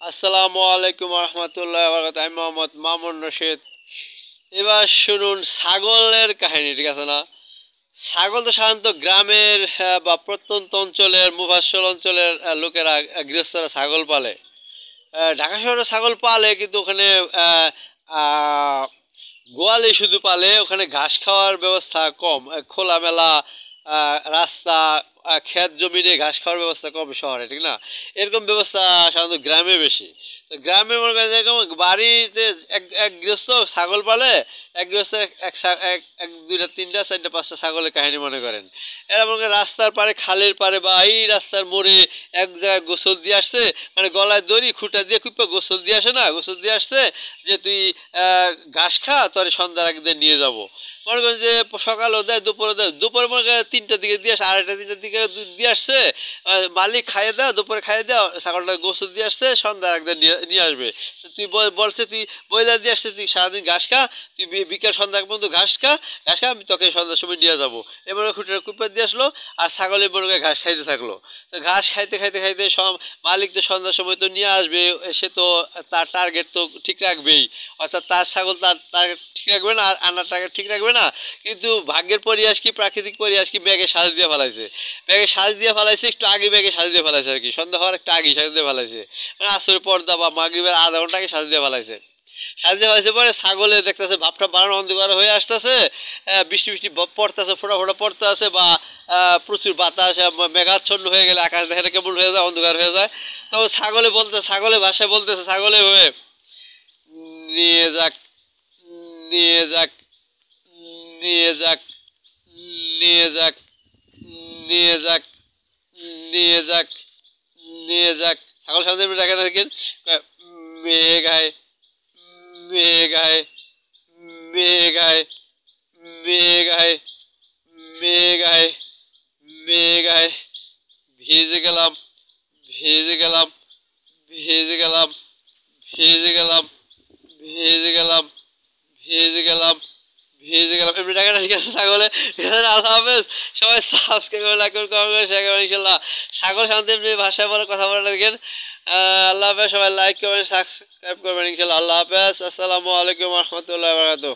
আসসালামু আলাইকুম রহমতুল্লাহ বরকাত। আমি মোহাম্মদ মামুন রশিদ। এবার শুনুন ছাগলের কাহিনী, ঠিক আছে না? ছাগল তো সাধারণত গ্রামের বা প্রত্যন্ত অঞ্চলের মুফাসসল অঞ্চলের লোকেরা গৃহস্থরা ছাগল পালে। ঢাকা শহরে ছাগল পালে, কিন্তু ওখানে আহ, আহ, গোয়ালে শুধু পালে। ওখানে ঘাস খাওয়ার ব্যবস্থা কম, খোলামেলা রাস্তা, ক্ষেত জমিনে ঘাস খাওয়ার ব্যবস্থা কম শহরে, ঠিক না? এরকম ব্যবস্থা সাধারণত গ্রামে বেশি। তো গ্রামে মনে করেন যেরকম বাড়িতে এক এক গৃহস্থ ছাগল পালে। এক গৃহস্থ এক দুইটা তিনটা চারটা পাঁচটা ছাগলের কাহিনী মনে করেন। এরা মনে করেন রাস্তার পারে, খালের পারে, বা এই রাস্তার মোড়ে এক জায়গায় গোসল দিয়ে আসছে, মানে গলায় দড়ি খুঁটা দিয়ে খুব গোসল দিয়ে আসে না, গোসল দিয়ে আসছে যে তুই ঘাস খা, তোর সন্ধ্যার আগে দিয়ে নিয়ে যাবো। মনে করেন যে সকালও দেয়, দুপুরে দেয়। দুপুরে মনে করেন তিনটার দিকে দিয়ে আসে, আড়াইটা তিনটার দিকে দিয়ে আসছে। মালিক খাইয়ে দাও, দুপুরে খাইয়ে দাও, ছাগলটা গোসল দিয়ে আসছে, সন্ধ্যার আগে নিয়ে নিয়ে আসবে। তুই বলছে তুই বইলা দিয়ে আসছে, তুই সারাদিন ঘাস খা, তুই বিকেল সন্ধ্যা পর্যন্ত ঘাস খা, ঘাস খা, আমি তোকে সন্ধ্যার সময় নিয়ে যাবো। এবার খুঁটে কুপে দিয়ে আসলো, আর ছাগলের মনে করে ঘাস খাইতে থাকলো। তো ঘাস খাইতে খাইতে খাইতে সব মালিক তো সন্ধ্যার সময় তো নিয়ে আসবে, সে তো তার টার্গেট তো ঠিক রাখবেই। অর্থাৎ তার ছাগল তার টার্গেট ঠিক রাখবে না, আর আনার টার্গেট ঠিক রাখবে না। কিন্তু ভাগ্যের পরিহাস কি, প্রাকৃতিক পরিহাস কি, ব্যাগে সাজ দিয়ে ফেলাইছে। ব্যাগে সাজ দিয়ে ফেলাইছে, একটু আগে ব্যাগে সাজ দিয়ে ফেলাইছে আর কি, সন্ধ্যা হওয়ার একটু আগে সাজ দিয়ে ফেলাইছে। মানে আসরের পর্দা বা মাগরিবের আধা ঘন্টা আগে সাজ দিয়ে ফেলাইছে। সাজ দিয়ে ফেলাইছে পরে ছাগলে দেখতেছে ভাবটা বাড়ানো অন্ধকার হয়ে আসতেছে, বৃষ্টি বৃষ্টি পড়তেছে, ফোটা ফোটা পড়তে আছে, বা প্রচুর বাতাস, মেঘাচ্ছন্ন হয়ে গেলে আকাশ দেখা কেমন হয়ে যায়, অন্ধকার হয়ে যায়। তো ছাগলে বলতে, ছাগলে ভাষায় বলতেছে, ছাগলে হয়ে নিয়ে যাক, নিয়ে যাক, নিয়ে যাক, নিয়ে যাক, নিয়ে যাক, নিয়ে যাক, নিয়ে যাক। ছাগল সামনে দেখে দেখেন, মেয়ে গায়ে, মেয়ে গায়ে, মেয়ে গায়ে, মেয়ে গায়ে, মেয়ে গায়ে, মেয়ে গায়ে, ভিজে গেলাম, ভিজে গেলাম, ভিজে গেলাম, ভিজে গেলাম, ভিজে গেলাম, ভিজে গেলাম, ভিজে গেলাম। এমনি টাকা ঠিক আছে ছাগলে। আল্লাহ হাফেজ। সবাই সাবস্ক্রাইব করে, লাইক করে, কমেন্ট করে, শেয়ার করবেন ইনশাল্লাহ। ছাগল শান্তি এমনি ভাষায় বলে কথা বলে দেখেন। আল্লাহ হাফেজ। সবাই লাইক করবেন, সাবস্ক্রাইব করবেন ইনশাল্লাহ। আল্লাহ হাফেজ। আসসালামু আলাইকুম রহমতুল্লাহ বারাকাতুহু।